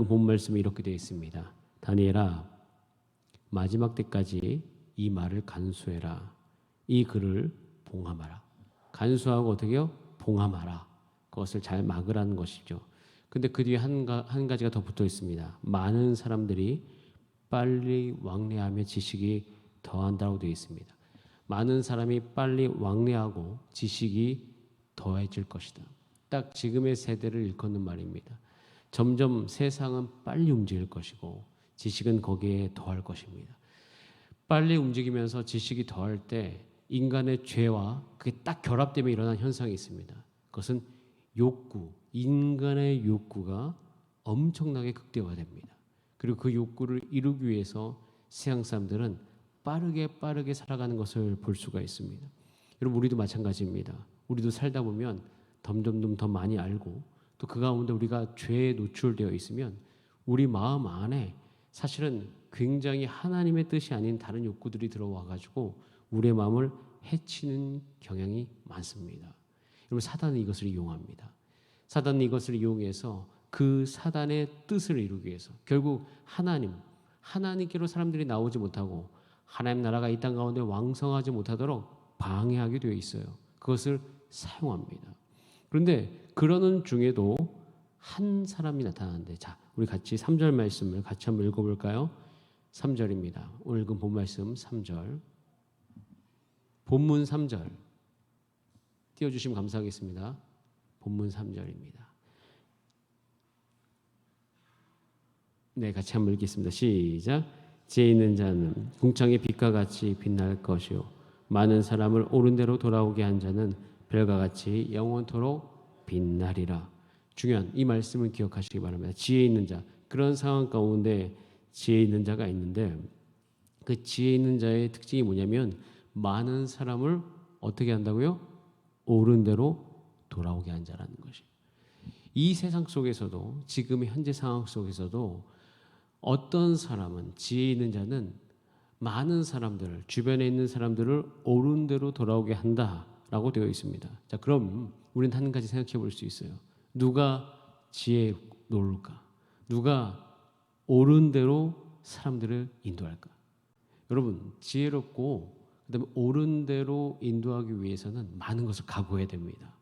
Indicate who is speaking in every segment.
Speaker 1: 본 말씀에 이렇게 되어 있습니다. 다니엘아, 마지막 때까지 이 말을 간수해라. 이 글을 봉함하라. 간수하고 어떻게요? 봉함하라. 그것을 잘 막으라는 것이죠. 근데 그 뒤에 한 가지가 더 붙어 있습니다. 많은 사람들이 빨리 왕래하며 지식이 더한다고 되어 있습니다. 많은 사람이 빨리 왕래하고 지식이 더해질 것이다. 딱 지금의 세대를 일컫는 말입니다. 점점 세상은 빨리 움직일 것이고 지식은 거기에 더할 것입니다. 빨리 움직이면서 지식이 더할 때 인간의 죄와 그게 딱 결합되며 일어난 현상이 있습니다. 그것은 욕구, 인간의 욕구가 엄청나게 극대화됩니다. 그리고 그 욕구를 이루기 위해서 세상 사람들은 빠르게 살아가는 것을 볼 수가 있습니다. 여러분, 우리도 마찬가지입니다. 우리도 살다 보면 점점 더 많이 알고 또 그 가운데 우리가 죄에 노출되어 있으면 우리 마음 안에 사실은 굉장히 하나님의 뜻이 아닌 다른 욕구들이 들어와 가지고 우리의 마음을 해치는 경향이 많습니다. 여러분, 사단은 이것을 이용합니다. 사단은 이것을 이용해서 그 사단의 뜻을 이루기 위해서 결국 하나님께로 사람들이 나오지 못하고 하나님 나라가 이 땅 가운데 왕성하지 못하도록 방해하게 되어 있어요. 그것을 사용합니다. 그런데 그러는 중에도 한 사람이 나타나는데, 자, 우리 같이 3절 말씀을 같이 한번 읽어볼까요? 3절입니다. 오늘 읽은 본 말씀 3절. 본문 3절 띄워주시면 감사하겠습니다. 본문 3절입니다. 네, 같이 한번 읽겠습니다. 시작. 지혜 있는 자는 궁창의 빛과 같이 빛날 것이요 많은 사람을 옳은 대로 돌아오게 한 자는 별과 같이 영원토록 빛나리라. 중요한 이 말씀을 기억하시기 바랍니다. 지혜 있는 자, 그런 상황 가운데 지혜 있는 자가 있는데 그 지혜 있는 자의 특징이 뭐냐면 많은 사람을 어떻게 한다고요? 옳은 대로 돌아오게 한 자라는 것이에요. 이 세상 속에서도 지금의 현재 상황 속에서도 어떤 사람은 지혜 있는 자는 많은 사람들을 주변에 있는 사람들을 옳은 대로 돌아오게 한다라고 되어 있습니다. 자, 그럼 우리는 한 가지 생각해 볼 수 있어요. 누가 지혜로울까? 누가 옳은 대로 사람들을 인도할까? 여러분, 지혜롭고 그다음에 옳은 대로 인도하기 위해서는 많은 것을 각오해야 됩니다.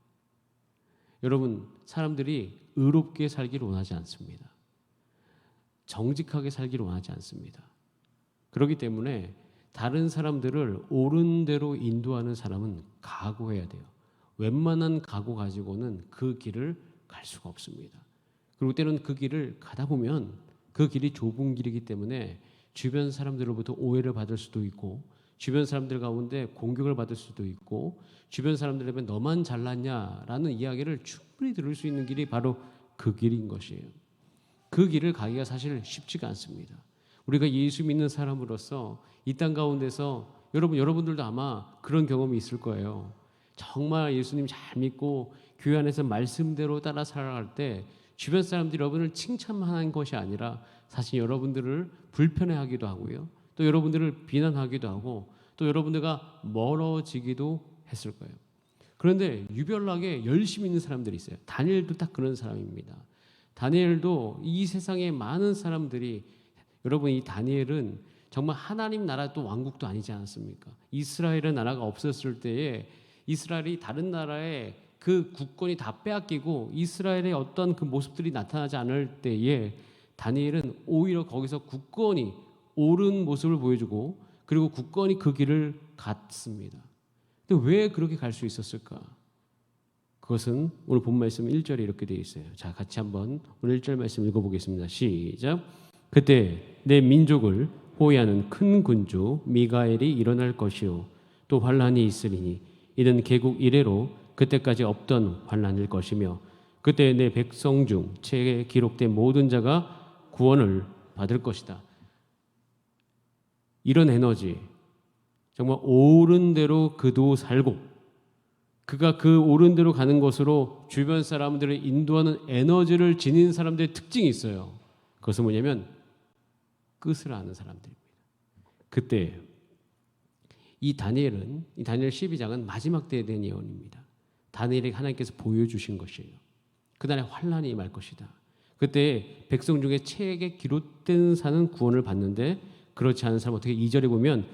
Speaker 1: 여러분, 사람들이 의롭게 살기를 원하지 않습니다. 정직하게 살기를 원하지 않습니다. 그렇기 때문에 다른 사람들을 옳은 대로 인도하는 사람은 각오해야 돼요. 웬만한 각오 가지고는 그 길을 갈 수가 없습니다. 그리고 때로는 그 길을 가다 보면 그 길이 좁은 길이기 때문에 주변 사람들로부터 오해를 받을 수도 있고 주변 사람들 가운데 공격을 받을 수도 있고 주변 사람들에게 너만 잘났냐라는 이야기를 충분히 들을 수 있는 길이 바로 그 길인 것이에요. 그 길을 가기가 사실 쉽지가 않습니다. 우리가 예수 믿는 사람으로서 이 땅 가운데서 여러분들도 아마 그런 경험이 있을 거예요. 정말 예수님 잘 믿고 교회 안에서 말씀대로 따라 살아갈 때 주변 사람들이 여러분을 칭찬하는 것이 아니라 사실 여러분들을 불편해하기도 하고요. 또 여러분들을 비난하기도 하고 또 여러분들과 멀어지기도 했을 거예요. 그런데 유별나게 열심히 있는 사람들이 있어요. 다니엘도 딱 그런 사람입니다. 다니엘도 이 세상에 많은 사람들이 여러분, 이 다니엘은 정말 하나님 나라 또 왕국도 아니지 않습니까? 이스라엘의 나라가 없었을 때에 이스라엘이 다른 나라에 그 국권이 다 빼앗기고 이스라엘의 어떤 그 모습들이 나타나지 않을 때에 다니엘은 오히려 거기서 국권이 옳은 모습을 보여주고 그리고 국권이 그 길을 갔습니다. 근데 왜 그렇게 갈 수 있었을까? 그것은 오늘 본 말씀 1절에 이렇게 되어 있어요. 자, 같이 한번 오늘 1절 말씀 읽어보겠습니다. 시작. 그때 내 민족을 호위하는 큰 군주 미가엘이 일어날 것이요 또 환란이 있으리니 이는 개국 이래로 그때까지 없던 환란일 것이며 그때 내 백성 중 책에 기록된 모든 자가 구원을 받을 것이다. 이런 에너지, 정말 옳은 대로 그도 살고 그가 그 옳은 대로 가는 것으로 주변 사람들을 인도하는 에너지를 지닌 사람들의 특징이 있어요. 그것은 뭐냐면 끝을 아는 사람들입니다. 그때 이 다니엘 12장은 마지막 때에 대한 예언입니다. 다니엘에게 하나님께서 보여주신 것이에요. 그날에 환란이 임할 것이다. 그때 백성 중에 책에 기록된 사는 구원을 받는데 그렇지 않은 사람 어떻게 2절에 보면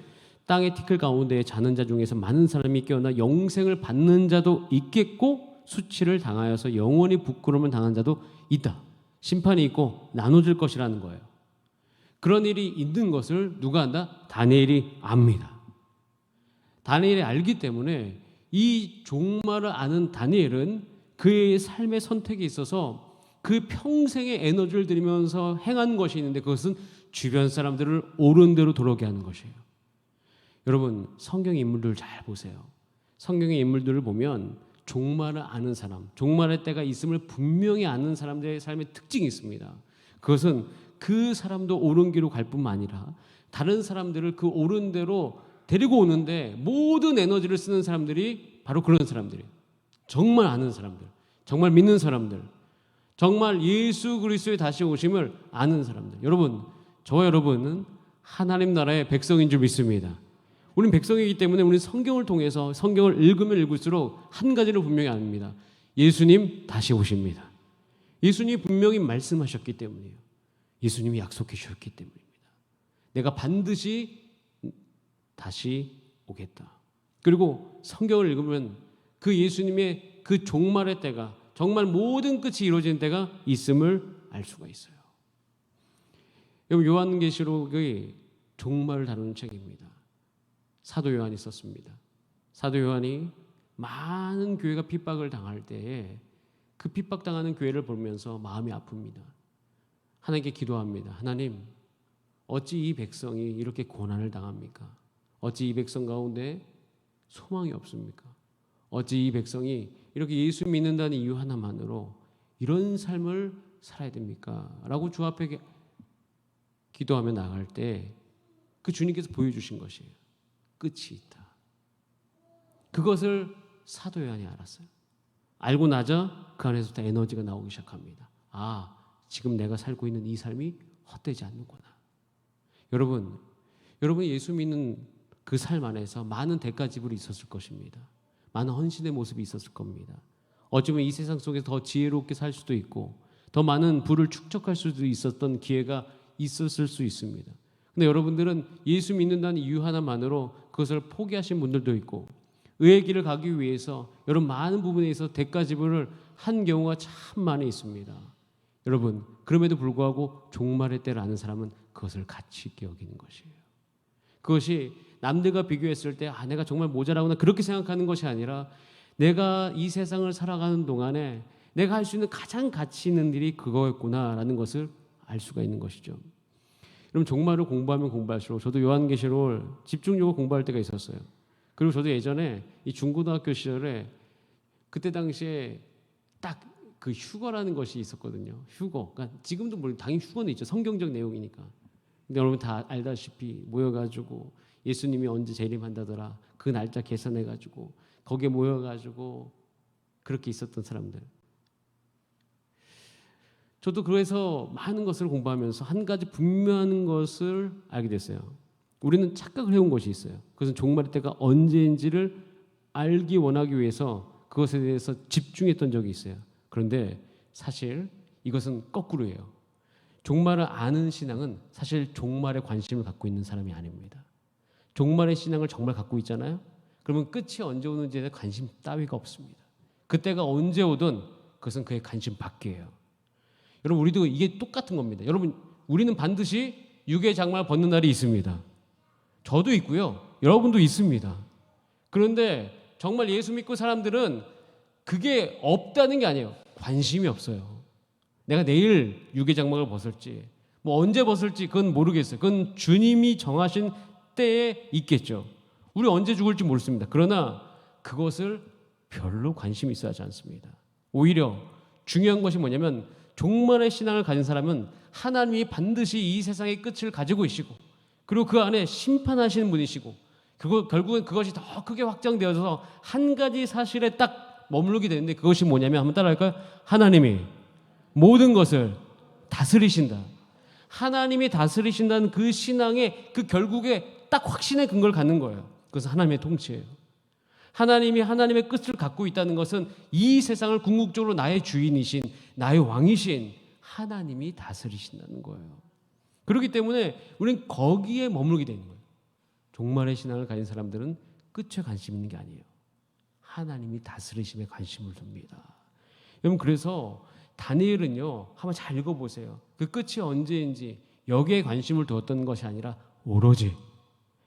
Speaker 1: 땅의 티끌 가운데 자는 자 중에서 많은 사람이 깨어나 영생을 받는 자도 있겠고 수치를 당하여서 영원히 부끄러움을 당한 자도 있다. 심판이 있고 나눠질 것이라는 거예요. 그런 일이 있는 것을 누가 안다? 다니엘이 압니다. 다니엘이 알기 때문에 이 종말을 아는 다니엘은 그의 삶의 선택에 있어서 그 평생의 에너지를 들이면서 행한 것이 있는데 그것은 주변 사람들을 옳은 대로 돌아오게 하는 것이에요. 여러분 성경 인물들 잘 보세요. 성경의 인물들을 보면 종말을 아는 사람, 종말의 때가 있음을 분명히 아는 사람들의 삶의 특징이 있습니다. 그것은 그 사람도 옳은 길로 갈 뿐만 아니라 다른 사람들을 그 옳은 대로 데리고 오는데 모든 에너지를 쓰는 사람들이 바로 그런 사람들이에요. 정말 아는 사람들, 정말 믿는 사람들, 정말 예수 그리스도의 다시 오심을 아는 사람들. 여러분, 저와 여러분은 하나님 나라의 백성인 줄 믿습니다. 우리는 백성이기 때문에 우리는 성경을 통해서 성경을 읽으면 읽을수록 한 가지를 분명히 압니다. 예수님 다시 오십니다. 예수님이 분명히 말씀하셨기 때문이에요. 예수님이 약속해 주셨기 때문입니다. 내가 반드시 다시 오겠다. 그리고 성경을 읽으면 그 예수님의 그 종말의 때가 정말 모든 끝이 이루어지는 때가 있음을 알 수가 있어요. 여러분 요한계시록의 종말을 다루는 책입니다. 사도 요한이 썼습니다. 사도 요한이 많은 교회가 핍박을 당할 때에 그 핍박당하는 교회를 보면서 마음이 아픕니다. 하나님께 기도합니다. 하나님, 어찌 이 백성이 이렇게 고난을 당합니까? 어찌 이 백성 가운데 소망이 없습니까? 어찌 이 백성이 이렇게 예수 믿는다는 이유 하나만으로 이런 삶을 살아야 됩니까? 라고 주 앞에 기도하며 나갈 때 그 주님께서 보여주신 것이에요. 끝이 있다. 그것을 사도 요한이 알았어요. 알고 나자 그 안에서부터 에너지가 나오기 시작합니다. 아, 지금 내가 살고 있는 이 삶이 헛되지 않는구나. 여러분 예수 믿는 그 삶 안에서 많은 대가 지불이 있었을 것입니다. 많은 헌신의 모습이 있었을 겁니다. 어쩌면 이 세상 속에서 더 지혜롭게 살 수도 있고 더 많은 부를 축적할 수도 있었던 기회가 있었을 수 있습니다. 근데 여러분들은 예수 믿는다는 이유 하나만으로 그것을 포기하신 분들도 있고 의의 길을 가기 위해서 여러분 많은 부분에 있어서 대가 지불을 한 경우가 참 많이 있습니다. 여러분 그럼에도 불구하고 종말의 때를 아는 사람은 그것을 가치 있게 여기는 것이에요. 그것이 남들과 비교했을 때 내가 정말 모자라구나 그렇게 생각하는 것이 아니라 내가 이 세상을 살아가는 동안에 내가 할 수 있는 가장 가치 있는 일이 그거였구나라는 것을 알 수가 있는 것이죠. 여러분 종말을 공부하면 공부할수록 저도 요한계시록을 집중적으로 공부할 때가 있었어요. 그리고 저도 예전에 이 중고등학교 시절에 그때 당시에 딱 그 휴거라는 것이 있었거든요. 휴거. 그러니까 지금도 물론 당연히 휴거는 있죠. 성경적 내용이니까. 근데 여러분 다 알다시피 모여가지고 예수님이 언제 재림한다더라. 그 날짜 계산해가지고 거기에 모여가지고 그렇게 있었던 사람들. 저도 그래서 많은 것을 공부하면서 한 가지 분명한 것을 알게 됐어요. 우리는 착각을 해온 것이 있어요. 그것은 종말의 때가 언제인지를 알기 원하기 위해서 그것에 대해서 집중했던 적이 있어요. 그런데 사실 이것은 거꾸로예요. 종말을 아는 신앙은 사실 종말에 관심을 갖고 있는 사람이 아닙니다. 종말의 신앙을 정말 갖고 있잖아요. 그러면 끝이 언제 오는지에 대해 관심 따위가 없습니다. 그때가 언제 오든 그것은 그의 관심 밖이에요. 여러분 우리도 이게 똑같은 겁니다. 여러분 우리는 반드시 육의 장막을 벗는 날이 있습니다. 저도 있고요. 여러분도 있습니다. 그런데 정말 예수 믿고 사람들은 그게 없다는 게 아니에요. 관심이 없어요. 내가 내일 육의 장막을 벗을지 뭐 언제 벗을지 그건 모르겠어요. 그건 주님이 정하신 때에 있겠죠. 우리 언제 죽을지 모르겠습니다. 그러나 그것을 별로 관심이 있어야 하지 않습니다. 오히려 중요한 것이 뭐냐면 종말의 신앙을 가진 사람은 하나님이 반드시 이 세상의 끝을 가지고 계시고 그리고 그 안에 심판하시는 분이시고 결국은 그것이 더 크게 확장되어서 한 가지 사실에 딱 머무르게 되는데 그것이 뭐냐면 한번 따라할까요? 하나님이 모든 것을 다스리신다. 하나님이 다스리신다는 그 신앙의 그 결국에 딱 확신의 근거를 갖는 거예요. 그것은 하나님의 통치예요. 하나님이 하나님의 끝을 갖고 있다는 것은 이 세상을 궁극적으로 나의 주인이신 나의 왕이신 하나님이 다스리신다는 거예요. 그렇기 때문에 우리는 거기에 머물게 되는 거예요. 종말의 신앙을 가진 사람들은 끝에 관심 있는 게 아니에요. 하나님이 다스리심에 관심을 둡니다. 여러분, 그래서 다니엘은요, 한번 잘 읽어보세요. 그 끝이 언제인지 여기에 관심을 두었던 것이 아니라 오로지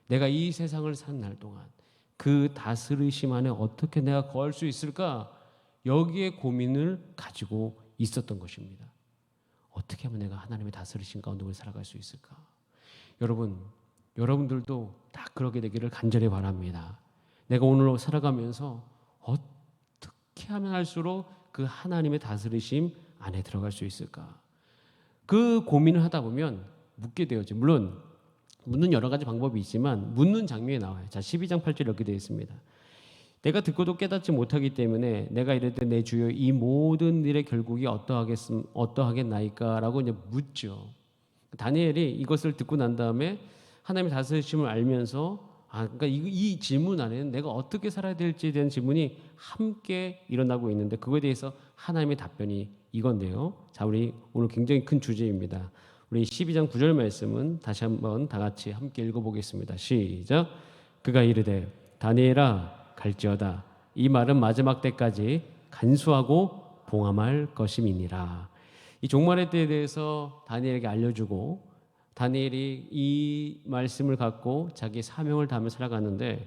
Speaker 1: 내가 이 세상을 산 날 동안 그 다스리심 안에 어떻게 내가 거할 수 있을까, 여기에 고민을 가지고 있었던 것입니다. 어떻게 하면 내가 하나님의 다스리심 가운데 살아갈 수 있을까? 여러분들도 다 그러게 되기를 간절히 바랍니다. 내가 오늘 살아가면서 어떻게 하면 할수록 그 하나님의 다스리심 안에 들어갈 수 있을까? 그 고민을 하다 보면 묻게 되어죠. 물론 묻는 여러 가지 방법이 있지만 묻는 장면이 나와요. 자, 12장 8절 이렇게 되어 있습니다. 내가 듣고도 깨닫지 못하기 때문에 내가 이르되 내 주여 이 모든 일의 결국이 어떠하겠나이까라고 이제 묻죠. 다니엘이 이것을 듣고 난 다음에 하나님의 다스리심을 알면서 그러니까 이 질문 안에는 내가 어떻게 살아야 될지에 대한 질문이 함께 일어나고 있는데 그거에 대해서 하나님의 답변이 이건데요. 자, 우리 오늘 굉장히 큰 주제입니다. 우리 12장 9절 말씀은 다시 한번 다 같이 함께 읽어보겠습니다. 시작. 그가 이르되 다니엘아 갈지어다. 이 말은 마지막 때까지 간수하고 봉함할 것임이니라. 이 종말의 때에 대해서 다니엘에게 알려주고 다니엘이 이 말씀을 갖고 자기 사명을 다하며 살아가는데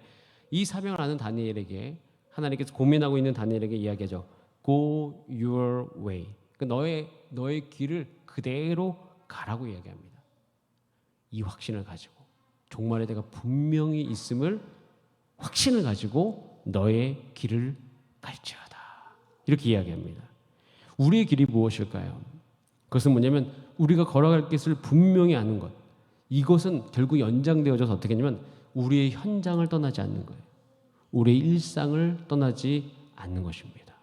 Speaker 1: 이 사명을 아는 다니엘에게 하나님께서 고민하고 있는 다니엘에게 이야기하죠. Go your way. 그러니까 너의 길을 그대로 가라고 이야기합니다. 이 확신을 가지고 종말의 때가 분명히 있음을 확신을 가지고 너의 길을 갈지어다. 이렇게 이야기합니다. 우리의 길이 무엇일까요? 그것은 뭐냐면 우리가 걸어갈 것을 분명히 아는 것. 이것은 결국 연장되어져서 어떻게 하냐면 우리의 현장을 떠나지 않는 거예요. 우리의 일상을 떠나지 않는 것입니다.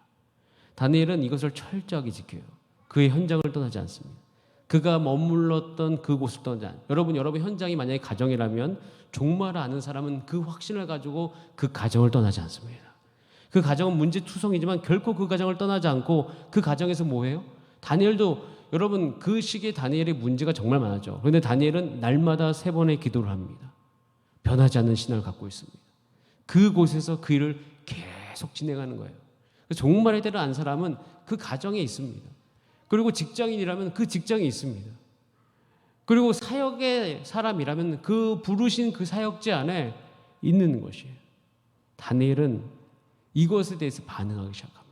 Speaker 1: 다니엘은 이것을 철저하게 지켜요. 그의 현장을 떠나지 않습니다. 그가 머물렀던 그곳을 떠나지 않아요. 여러분 현장이 만약에 가정이라면 종말을 아는 사람은 그 확신을 가지고 그 가정을 떠나지 않습니다. 그 가정은 문제투성이지만 결코 그 가정을 떠나지 않고 그 가정에서 뭐해요? 다니엘도 여러분 그 시기에 다니엘의 문제가 정말 많았죠. 그런데 다니엘은 날마다 3번의 기도를 합니다. 변하지 않는 신앙을 갖고 있습니다. 그곳에서 그 일을 계속 진행하는 거예요. 종말의 때를 안 사람은 그 가정에 있습니다. 그리고 직장인이라면 그 직장에 있습니다. 그리고 사역의 사람이라면 그 부르신 그 사역지 안에 있는 것이에요. 다니엘은 이것에 대해서 반응하기 시작합니다.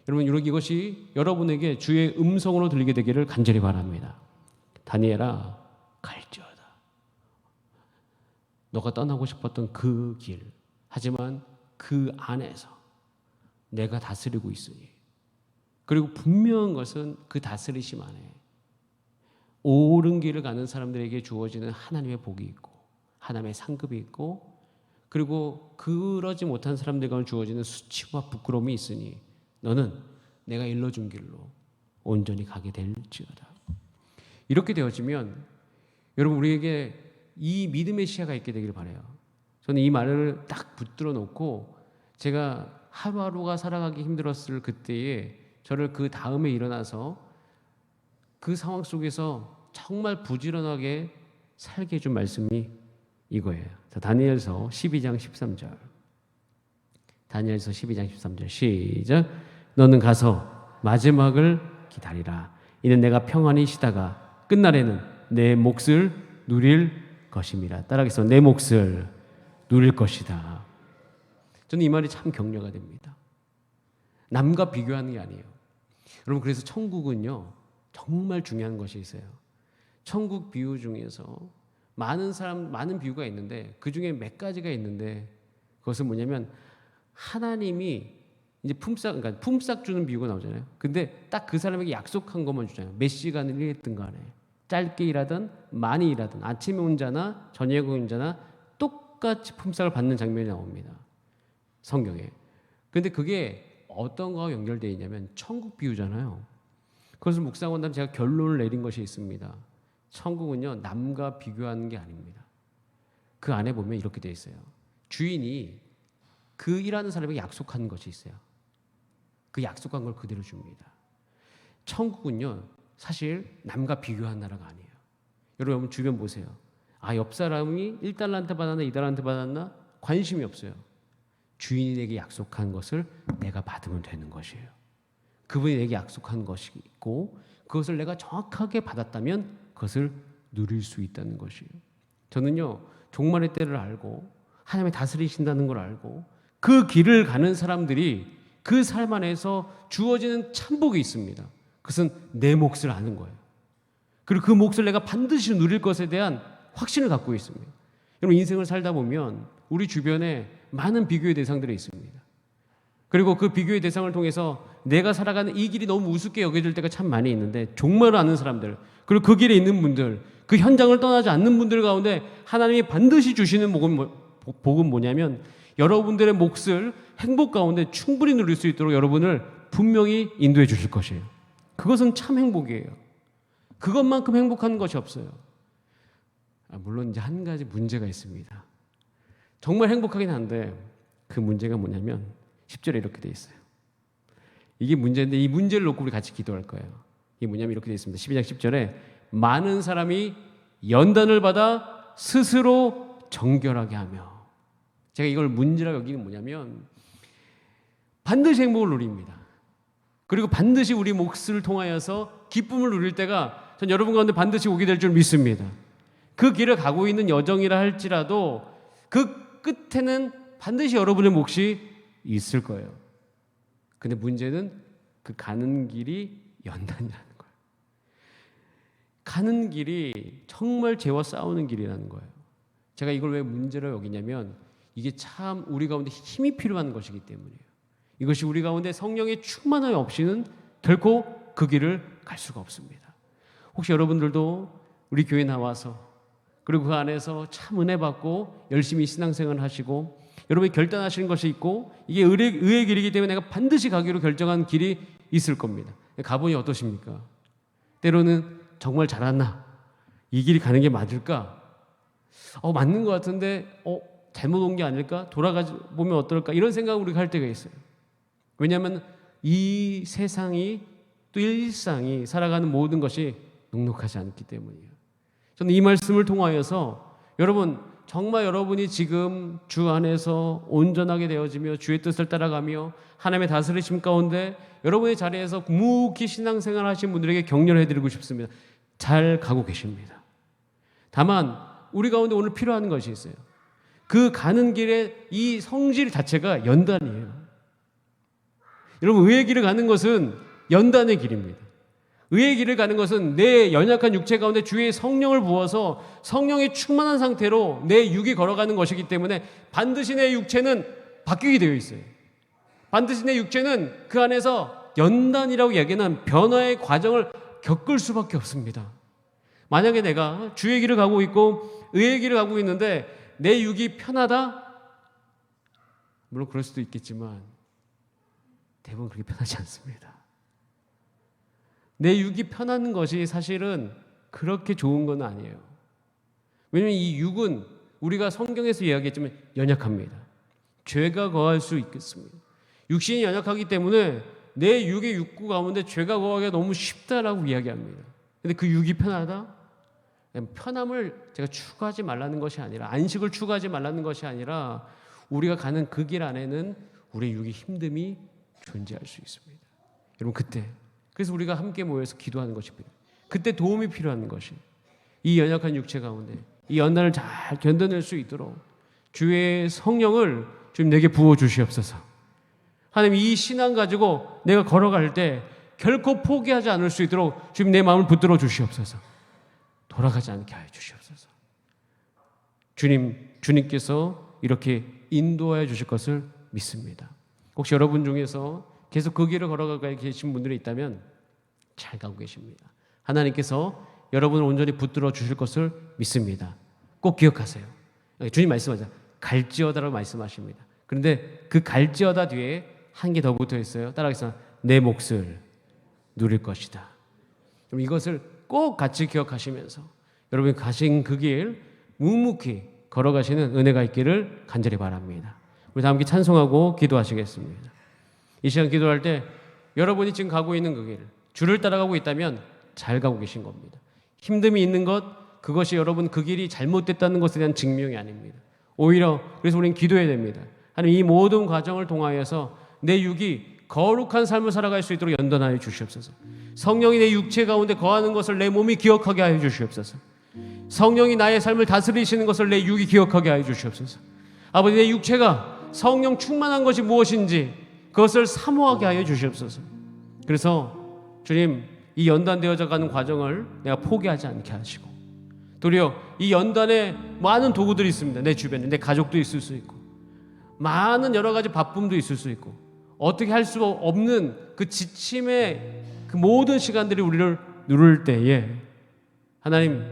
Speaker 1: 여러분, 이것이 여러분에게 주의 음성으로 들리게 되기를 간절히 바랍니다. 다니엘아, 갈지어다. 너가 떠나고 싶었던 그 길, 하지만 그 안에서 내가 다스리고 있으니, 그리고 분명한 것은 그 다스리심 안에 옳은 길을 가는 사람들에게 주어지는 하나님의 복이 있고 하나님의 상급이 있고, 그리고 그러지 못한 사람들과 주어지는 수치와 부끄러움이 있으니 너는 내가 일러준 길로 온전히 가게 될지어다. 이렇게 되어지면 여러분, 우리에게 이 믿음의 시야가 있게 되길 바라요. 저는 이 말을 딱 붙들어 놓고 제가 하루하루가 살아가기 힘들었을 그때에 저를 그 다음에 일어나서 그 상황 속에서 정말 부지런하게 살게 해준 말씀이 이거예요. 자, 다니엘서 12장 13절. 다니엘서 12장 13절 시작. 너는 가서 마지막을 기다리라. 이는 내가 평안히 쉬다가 끝날에는 내 몫을 누릴 것임이라. 따라하겠습니다. 내 몫을 누릴 것이다. 저는 이 말이 참 격려가 됩니다. 남과 비교하는 게 아니에요. 여러분, 그래서 천국은요 정말 중요한 것이 있어요. 천국 비유 중에서 많은 비유가 있는데 그 중에 몇 가지가 있는데 그것은 뭐냐면 하나님이 이제 품삯 주는 비유가 나오잖아요. 근데 딱 그 사람에게 약속한 것만 주잖아요. 몇 시간을 일했든 간에 짧게 일하든 많이 일하든 아침에 온 자나 저녁에 온 자나 똑같이 품삯을 받는 장면이 나옵니다. 성경에. 근데 그게 어떤 거와 연결되어 있냐면 천국 비유잖아요. 그것을 묵상한다면 제가 결론을 내린 것이 있습니다. 천국은요 남과 비교하는 게 아닙니다. 그 안에 보면 이렇게 되어 있어요. 주인이 그 일하는 사람에게 약속한 것이 있어요. 그 약속한 걸 그대로 줍니다. 천국은요 사실 남과 비교한 나라가 아니에요. 여러분 주변 보세요. 옆 사람이 1달란트 받았나 2달란트 받았나 관심이 없어요. 주인이 내게 약속한 것을 내가 받으면 되는 것이에요. 그분이 내게 약속한 것이 있고 그것을 내가 정확하게 받았다면 그것을 누릴 수 있다는 것이에요. 저는요, 종말의 때를 알고 하나님이 다스리신다는 걸 알고 그 길을 가는 사람들이 그 삶 안에서 주어지는 참복이 있습니다. 그것은 내 몫을 아는 거예요. 그리고 그 몫을 내가 반드시 누릴 것에 대한 확신을 갖고 있습니다. 여러분, 인생을 살다 보면 우리 주변에 많은 비교의 대상들이 있습니다. 그리고 그 비교의 대상을 통해서 내가 살아가는 이 길이 너무 우습게 여겨질 때가 참 많이 있는데, 종말을 아는 사람들, 그리고 그 길에 있는 분들, 그 현장을 떠나지 않는 분들 가운데 하나님이 반드시 주시는 복은 뭐냐면, 여러분들의 몫을 행복 가운데 충분히 누릴 수 있도록 여러분을 분명히 인도해 주실 것이에요. 그것은 참 행복이에요. 그것만큼 행복한 것이 없어요. 물론 이제 한 가지 문제가 있습니다. 정말 행복하긴 한데 그 문제가 뭐냐면 10절에 이렇게 돼 있어요. 이게 문제인데 이 문제를 놓고 우리 같이 기도할 거예요. 이게 뭐냐면 이렇게 돼 있습니다. 12장 10절에 많은 사람이 연단을 받아 스스로 정결하게 하며, 제가 이걸 문제라고 여기는 뭐냐면 반드시 행복을 누립니다. 그리고 반드시 우리 몫을 통하여서 기쁨을 누릴 때가 전 여러분 가운데 반드시 오게 될 줄 믿습니다. 그 길을 가고 있는 여정이라 할지라도 그 끝에는 반드시 여러분의 몫이 있을 거예요. 근데 문제는 그 가는 길이 연단이라는 거예요. 가는 길이 정말 죄와 싸우는 길이라는 거예요. 제가 이걸 왜 문제로 여기냐면 이게 참 우리 가운데 힘이 필요한 것이기 때문이에요. 이것이 우리 가운데 성령의 충만함이 없이는 결코 그 길을 갈 수가 없습니다. 혹시 여러분들도 우리 교회 나와서 그리고 그 안에서 참 은혜 받고 열심히 신앙생활을 하시고 여러분이 결단하시는 것이 있고 이게 의의 길이기 때문에 내가 반드시 가기로 결정한 길이 있을 겁니다. 가보니 어떠십니까? 때로는 정말 잘했나? 이 길이 가는 게 맞을까? 맞는 것 같은데 잘못 온 게 아닐까? 돌아가 보면 어떨까? 이런 생각을 우리가 할 때가 있어요. 왜냐하면 이 세상이 또 일상이 살아가는 모든 것이 넉넉하지 않기 때문이에요. 저는 이 말씀을 통하여서 여러분 정말 여러분이 지금 주 안에서 온전하게 되어지며 주의 뜻을 따라가며 하나님의 다스리심 가운데 여러분의 자리에서 묵묵히 신앙생활 하신 분들에게 격려를 해드리고 싶습니다. 잘 가고 계십니다. 다만 우리 가운데 오늘 필요한 것이 있어요. 그 가는 길의 이 성질 자체가 연단이에요. 여러분, 의의 길을 가는 것은 연단의 길입니다. 의의 길을 가는 것은 내 연약한 육체 가운데 주의 성령을 부어서 성령이 충만한 상태로 내 육이 걸어가는 것이기 때문에 반드시 내 육체는 바뀌게 되어 있어요. 반드시 내 육체는 그 안에서 연단이라고 얘기하는 변화의 과정을 겪을 수밖에 없습니다. 만약에 내가 주의 길을 가고 있고 의의 길을 가고 있는데 내 육이 편하다? 물론 그럴 수도 있겠지만 대부분 그렇게 편하지 않습니다. 내 육이 편한 것이 사실은 그렇게 좋은 건 아니에요. 왜냐하면 이 육은 우리가 성경에서 이야기했지만 연약합니다. 죄가 거할 수 있겠습니다. 육신이 연약하기 때문에 내 육의 육구 가운데 죄가 거하기가 너무 쉽다라고 이야기합니다. 근데 그 육이 편하다? 편함을 제가 추구하지 말라는 것이 아니라, 안식을 추구하지 말라는 것이 아니라 우리가 가는 그 길 안에는 우리의 육의 힘듦이 존재할 수 있습니다. 여러분, 그래서 우리가 함께 모여서 기도하는 것이 필요해요. 그때 도움이 필요한 것이 이 연약한 육체 가운데 이 연단을 잘 견뎌낼 수 있도록 주의 성령을 주님 내게 부어 주시옵소서. 하나님, 이 신앙 가지고 내가 걸어갈 때 결코 포기하지 않을 수 있도록 주님 내 마음을 붙들어 주시옵소서. 돌아가지 않게 하여 주시옵소서. 주님께서 이렇게 인도하여 주실 것을 믿습니다. 혹시 여러분 중에서 계속 그 길을 걸어가고 계신 분들이 있다면 잘 가고 계십니다. 하나님께서 여러분을 온전히 붙들어 주실 것을 믿습니다. 꼭 기억하세요. 주님 말씀하자 갈지어다라고 말씀하십니다. 그런데 그 갈지어다 뒤에 한 개 더 붙어 있어요. 따라하겠습니다. 내 몫을 누릴 것이다. 그럼 이것을 꼭 같이 기억하시면서 여러분이 가신 그 길 묵묵히 걸어가시는 은혜가 있기를 간절히 바랍니다. 우리 다 함께 찬송하고 기도하시겠습니다. 이 시간 기도할 때 여러분이 지금 가고 있는 그 길, 주를 따라가고 있다면 잘 가고 계신 겁니다. 힘듦이 있는 것, 그것이 여러분 그 길이 잘못됐다는 것에 대한 증명이 아닙니다. 오히려 그래서 우리는 기도해야 됩니다. 하나님, 이 모든 과정을 통하여서 내 육이 거룩한 삶을 살아갈 수 있도록 연단하여 주시옵소서. 성령이 내 육체 가운데 거하는 것을 내 몸이 기억하게 하여 주시옵소서. 성령이 나의 삶을 다스리시는 것을 내 육이 기억하게 하여 주시옵소서. 아버지, 내 육체가 성령 충만한 것이 무엇인지 그것을 사모하게 하여 주시옵소서. 그래서 주님, 이 연단되어져 가는 과정을 내가 포기하지 않게 하시고, 도리어 이 연단에 많은 도구들이 있습니다. 내 주변에 내 가족도 있을 수 있고, 많은 여러 가지 바쁨도 있을 수 있고, 어떻게 할 수 없는 그 지침의 그 모든 시간들이 우리를 누를 때에 하나님,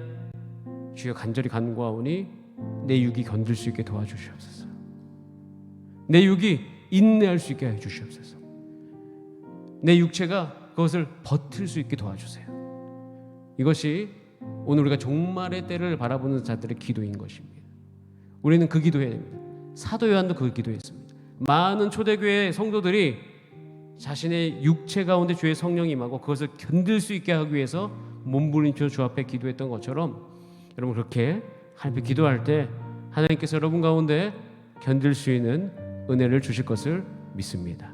Speaker 1: 주여 간절히 간구하오니 내 육이 견딜 수 있게 도와주시옵소서. 내 육이 인내할 수 있게 해 주시옵소서. 내 육체가 그것을 버틸 수 있게 도와주세요. 이것이 오늘 우리가 종말의 때를 바라보는 자들의 기도인 것입니다. 우리는 그 기도해야 됩니다. 사도 요한도 그 기도했습니다. 많은 초대교회 성도들이 자신의 육체 가운데 주의 성령이 임하고 그것을 견딜 수 있게 하기 위해서 몸부림쳐 주 앞에 기도했던 것처럼, 여러분 그렇게 하나님께 기도할 때 하나님께서 여러분 가운데 견딜 수 있는 은혜를 주실 것을 믿습니다.